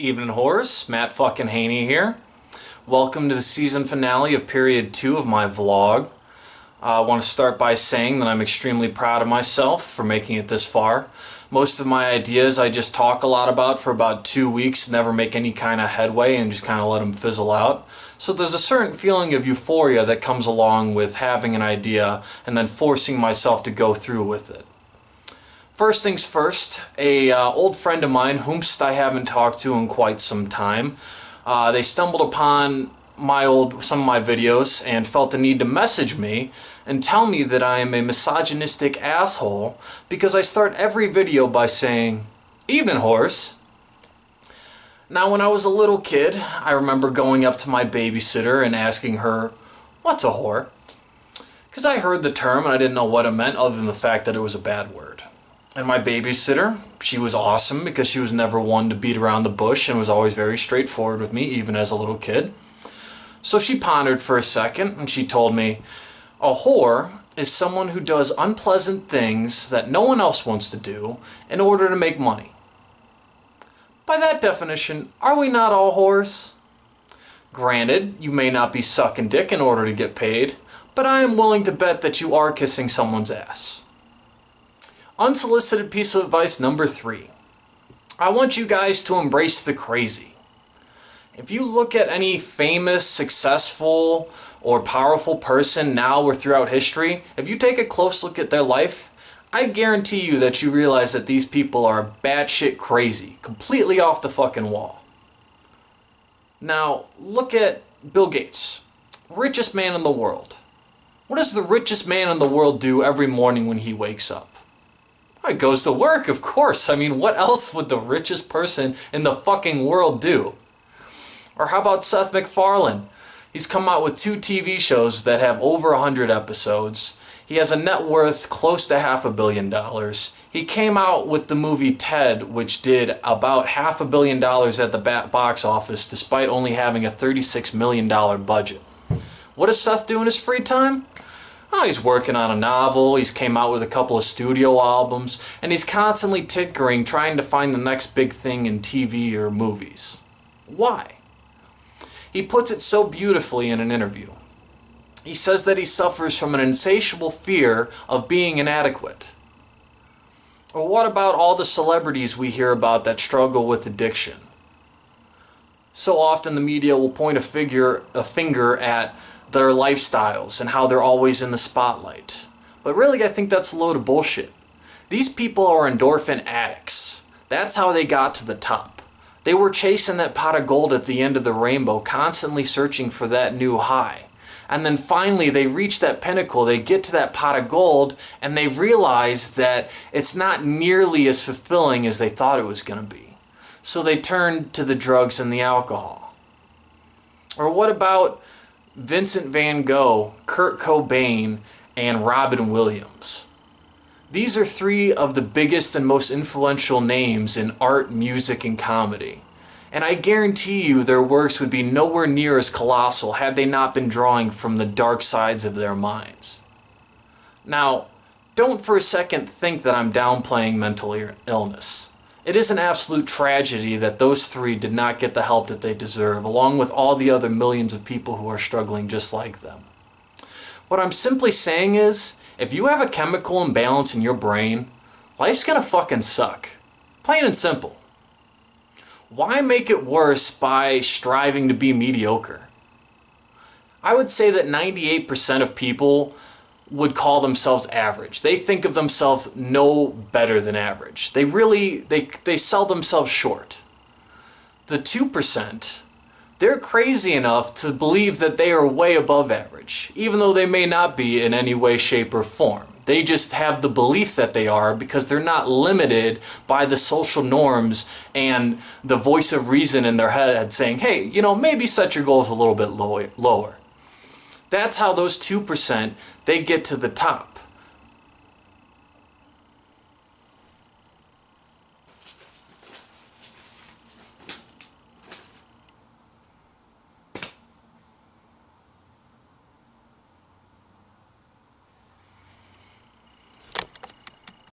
Evening Horrors, Matt fucking Haney here. Welcome to the season finale of period 2 of my vlog. I want to start by saying that I'm extremely proud of myself for making it this far. Most of my ideas I just talk a lot about for about 2 weeks, never make any kind of headway, and just kind of let them fizzle out. So there's a certain feeling of euphoria that comes along with having an idea and then forcing myself to go through with it. First things first, a old friend of mine, whomst I haven't talked to in quite some time, they stumbled upon some of my videos and felt the need to message me and tell me that I am a misogynistic asshole because I start every video by saying, "Evening, horse." Now, when I was a little kid, I remember going up to my babysitter and asking her, "What's a whore?" Because I heard the term and I didn't know what it meant other than the fact that it was a bad word. And my babysitter, she was awesome because she was never one to beat around the bush and was always very straightforward with me, even as a little kid. So she pondered for a second and she told me, "A whore is someone who does unpleasant things that no one else wants to do in order to make money." By that definition, are we not all whores? Granted, you may not be sucking dick in order to get paid, but I am willing to bet that you are kissing someone's ass. Unsolicited piece of advice number 3. I want you guys to embrace the crazy. If you look at any famous, successful, or powerful person now or throughout history, if you take a close look at their life, I guarantee you that you realize that these people are batshit crazy, completely off the fucking wall. Now, look at Bill Gates, richest man in the world. What does the richest man in the world do every morning when he wakes up? He goes to work, of course. I mean, what else would the richest person in the fucking world do? Or how about Seth MacFarlane? He's come out with 2 TV shows that have over 100 episodes. He has a net worth close to $500 million. He came out with the movie Ted, which did about $500 million at the box office, despite only having a $36 million budget. What does Seth do in his free time? Oh, he's working on a novel, he's came out with a couple of studio albums, and he's constantly tinkering, trying to find the next big thing in TV or movies. Why? He puts it so beautifully in an interview. He says that he suffers from an insatiable fear of being inadequate. Or what about all the celebrities we hear about that struggle with addiction? So often the media will point a finger at their lifestyles and how they're always in the spotlight. But really, I think that's a load of bullshit. These people are endorphin addicts. That's how they got to the top. They were chasing that pot of gold at the end of the rainbow, constantly searching for that new high. And then finally they reach that pinnacle, they get to that pot of gold, and they realize that it's not nearly as fulfilling as they thought it was going to be. So they turn to the drugs and the alcohol. Or what about Vincent van Gogh, Kurt Cobain, and Robin Williams? These are 3 of the biggest and most influential names in art, music, and comedy. And I guarantee you their works would be nowhere near as colossal had they not been drawing from the dark sides of their minds. Now, don't for a second think that I'm downplaying mental illness. It is an absolute tragedy that those 3 did not get the help that they deserve, along with all the other millions of people who are struggling just like them. What I'm simply saying is, if you have a chemical imbalance in your brain, life's gonna fucking suck. Plain and simple. Why make it worse by striving to be mediocre? I would say that 98% of people would call themselves average. They think of themselves no better than average. They sell themselves short. The 2%, they're crazy enough to believe that they are way above average, even though they may not be in any way, shape, or form. They just have the belief that they are because they're not limited by the social norms and the voice of reason in their head saying, hey, you know, maybe set your goals a little bit lower. That's how those 2%, they get to the top.